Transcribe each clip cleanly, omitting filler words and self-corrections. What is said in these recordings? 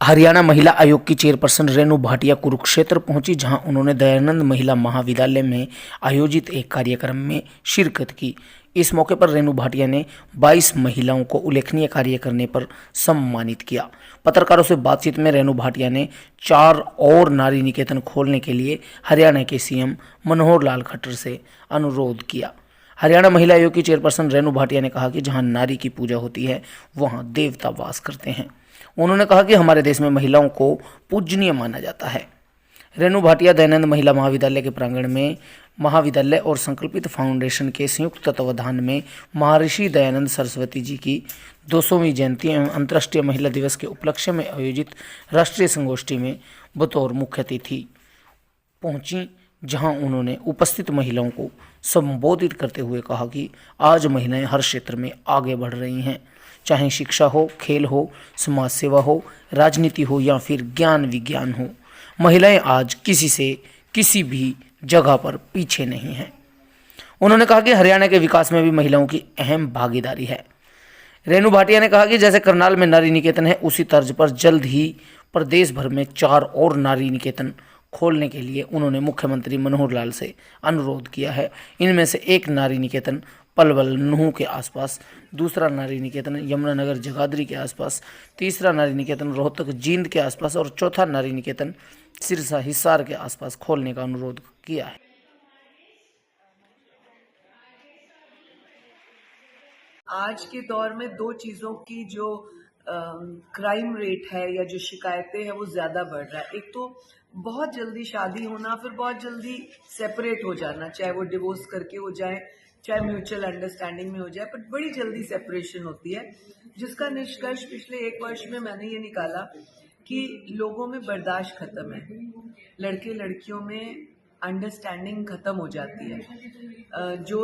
हरियाणा महिला आयोग की चेयरपर्सन रेणु भाटिया कुरुक्षेत्र पहुंची, जहां उन्होंने दयानंद महिला महाविद्यालय में आयोजित एक कार्यक्रम में शिरकत की। इस मौके पर रेणु भाटिया ने 22 महिलाओं को उल्लेखनीय कार्य करने पर सम्मानित किया। पत्रकारों से बातचीत में रेणु भाटिया ने 4 और नारी निकेतन खोलने के लिए हरियाणा के सीएम मनोहर लाल खट्टर से अनुरोध किया। हरियाणा महिला आयोग की चेयरपर्सन रेणु भाटिया ने कहा कि जहां नारी की पूजा होती है वहां देवता वास करते हैं। उन्होंने कहा कि हमारे देश में महिलाओं को पूजनीय माना जाता है। रेणु भाटिया दयानंद महिला महाविद्यालय के प्रांगण में महाविद्यालय और संकल्पित फाउंडेशन के संयुक्त तत्वावधान में महर्षि दयानंद सरस्वती जी की 200वीं जयंती एवं अंतर्राष्ट्रीय महिला दिवस के उपलक्ष्य में आयोजित राष्ट्रीय संगोष्ठी में बतौर मुख्य अतिथि पहुंची, जहां उन्होंने उपस्थित महिलाओं को संबोधित करते हुए कहा कि आज महिलाएं हर क्षेत्र में आगे बढ़ रही हैं, चाहे शिक्षा हो, खेल हो, समाज सेवा हो, राजनीति हो या फिर ज्ञान विज्ञान हो। महिलाएं आज किसी से किसी भी जगह पर पीछे नहीं हैं। उन्होंने कहा कि हरियाणा के विकास में भी महिलाओं की अहम भागीदारी है। रेणु भाटिया ने कहा कि जैसे करनाल में नारी निकेतन है, उसी तर्ज पर जल्द ही प्रदेश भर में 4 और नारी निकेतन खोलने के लिए उन्होंने मुख्यमंत्री मनोहर लाल से अनुरोध किया है। इनमें से एक नारी निकेतन पलवल नूह के आसपास, दूसरा नारी निकेतन यमुनानगर जगाधरी के आसपास, तीसरा नारी निकेतन रोहतक जींद के आसपास और चौथा नारी निकेतन सिरसा हिसार के आसपास खोलने का अनुरोध किया है। आज के दौर में 2 चीजों की जो क्राइम रेट है या जो शिकायतें हैं वो ज्यादा बढ़ रहा है। एक तो बहुत जल्दी शादी होना, फिर बहुत जल्दी सेपरेट हो जाना, चाहे वो डिवोर्स करके हो जाए, चाहे म्यूचुअल अंडरस्टैंडिंग में हो जाए, पर बड़ी जल्दी सेपरेशन होती है, जिसका निष्कर्ष पिछले 1 वर्ष में मैंने ये निकाला कि लोगों में बर्दाश्त खत्म है, लड़के लड़कियों में अंडरस्टैंडिंग खत्म हो जाती है। जो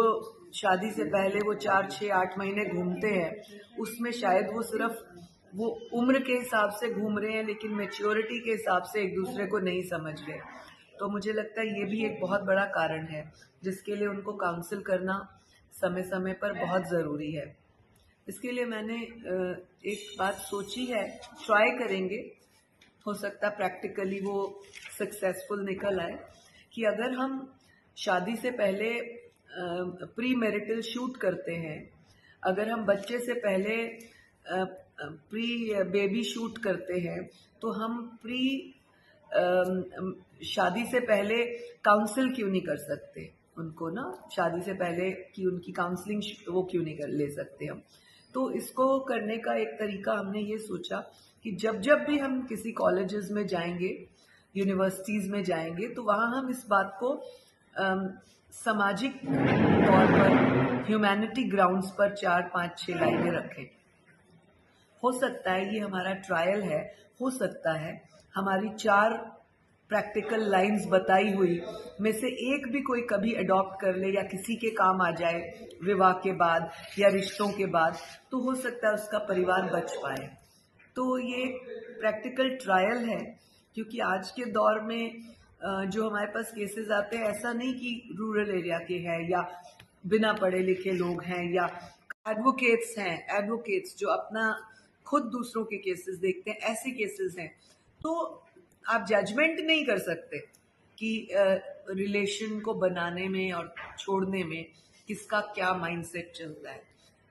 शादी से पहले वो 4, 6, 8 महीने घूमते हैं, उसमें शायद वो सिर्फ वो उम्र के हिसाब से घूम रहे हैं, लेकिन मैच्योरिटी के हिसाब से एक दूसरे को नहीं समझ रहे। तो मुझे लगता है ये भी एक बहुत बड़ा कारण है, जिसके लिए उनको काउंसिल करना समय समय पर बहुत ज़रूरी है। इसके लिए मैंने एक बात सोची है, ट्राई करेंगे, हो सकता प्रैक्टिकली वो सक्सेसफुल निकल आए, कि अगर हम शादी से पहले प्री मैरिटल शूट करते हैं, अगर हम बच्चे से पहले प्री बेबी शूट करते हैं, तो हम प्री शादी से पहले काउंसिल क्यों नहीं कर सकते उनको ना, शादी से पहले कि उनकी काउंसलिंग वो क्यों नहीं कर ले सकते हम। तो इसको करने का एक तरीका हमने ये सोचा कि जब जब भी हम किसी कॉलेजेस में जाएंगे, यूनिवर्सिटीज़ में जाएंगे, तो वहाँ हम इस बात को सामाजिक तौर पर, ह्यूमैनिटी ग्राउंड्स पर 4, 5, 6 लाइनें रखें। हो सकता है ये हमारा ट्रायल है, हो सकता है हमारी 4 प्रैक्टिकल लाइंस बताई हुई में से एक भी कोई कभी अडॉप्ट कर ले या किसी के काम आ जाए विवाह के बाद या रिश्तों के बाद, तो हो सकता है उसका परिवार बच पाए। तो ये प्रैक्टिकल ट्रायल है, क्योंकि आज के दौर में जो हमारे पास केसेस आते हैं, ऐसा नहीं कि रूरल एरिया के हैं या बिना पढ़े लिखे लोग हैं या एडवोकेट्स हैं, एडवोकेट्स जो अपना खुद दूसरों के केसेस देखते हैं, ऐसे केसेस हैं। तो आप जजमेंट नहीं कर सकते कि रिलेशन को बनाने में और छोड़ने में किसका क्या माइंडसेट चलता है।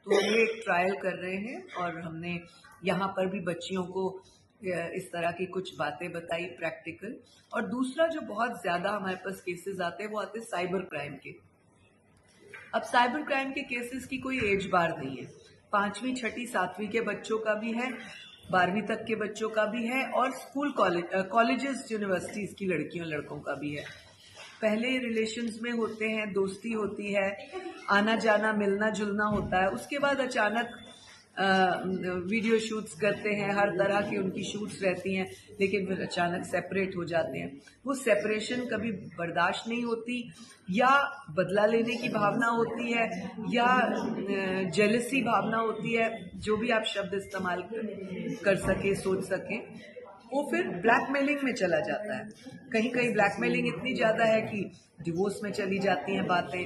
तो हम एक ट्रायल कर रहे हैं और हमने यहाँ पर भी बच्चियों को इस तरह की कुछ बातें बताई प्रैक्टिकल। और दूसरा जो बहुत ज़्यादा हमारे पास केसेस आते हैं, वो आते हैं साइबर क्राइम के। अब साइबर क्राइम के केसेस की कोई एज बार नहीं है, 5वीं, 6ठी, 7वीं के बच्चों का भी है, 12वीं तक के बच्चों का भी है, और स्कूल कॉलेजेस यूनिवर्सिटीज़ की लड़कियों लड़कों का भी है। पहले रिलेशंस में होते हैं, दोस्ती होती है, आना जाना मिलना जुलना होता है, उसके बाद अचानक वीडियो शूट्स करते हैं, हर तरह की उनकी शूट्स रहती हैं, लेकिन फिर अचानक सेपरेट हो जाते हैं। वो सेपरेशन कभी बर्दाश्त नहीं होती, या बदला लेने की भावना होती है, या जेलसी भावना होती है, जो भी आप शब्द इस्तेमाल कर सके, सोच सकें, वो फिर ब्लैकमेलिंग में चला जाता है। कहीं कहीं ब्लैकमेलिंग इतनी ज़्यादा है कि डिवोर्स में चली जाती हैं बातें,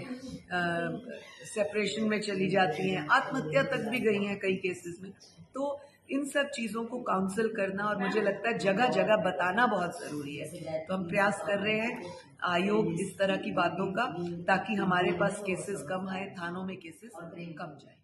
सेपरेशन में चली जाती हैं, आत्महत्या तक भी गई हैं कई केसेस में। तो इन सब चीज़ों को काउंसिल करना और मुझे लगता है जगह जगह बताना बहुत ज़रूरी है। तो हम प्रयास कर रहे हैं आयोग इस तरह की बातों का, ताकि हमारे पास केसेस कम आए, थानों में केसेस कम जाए।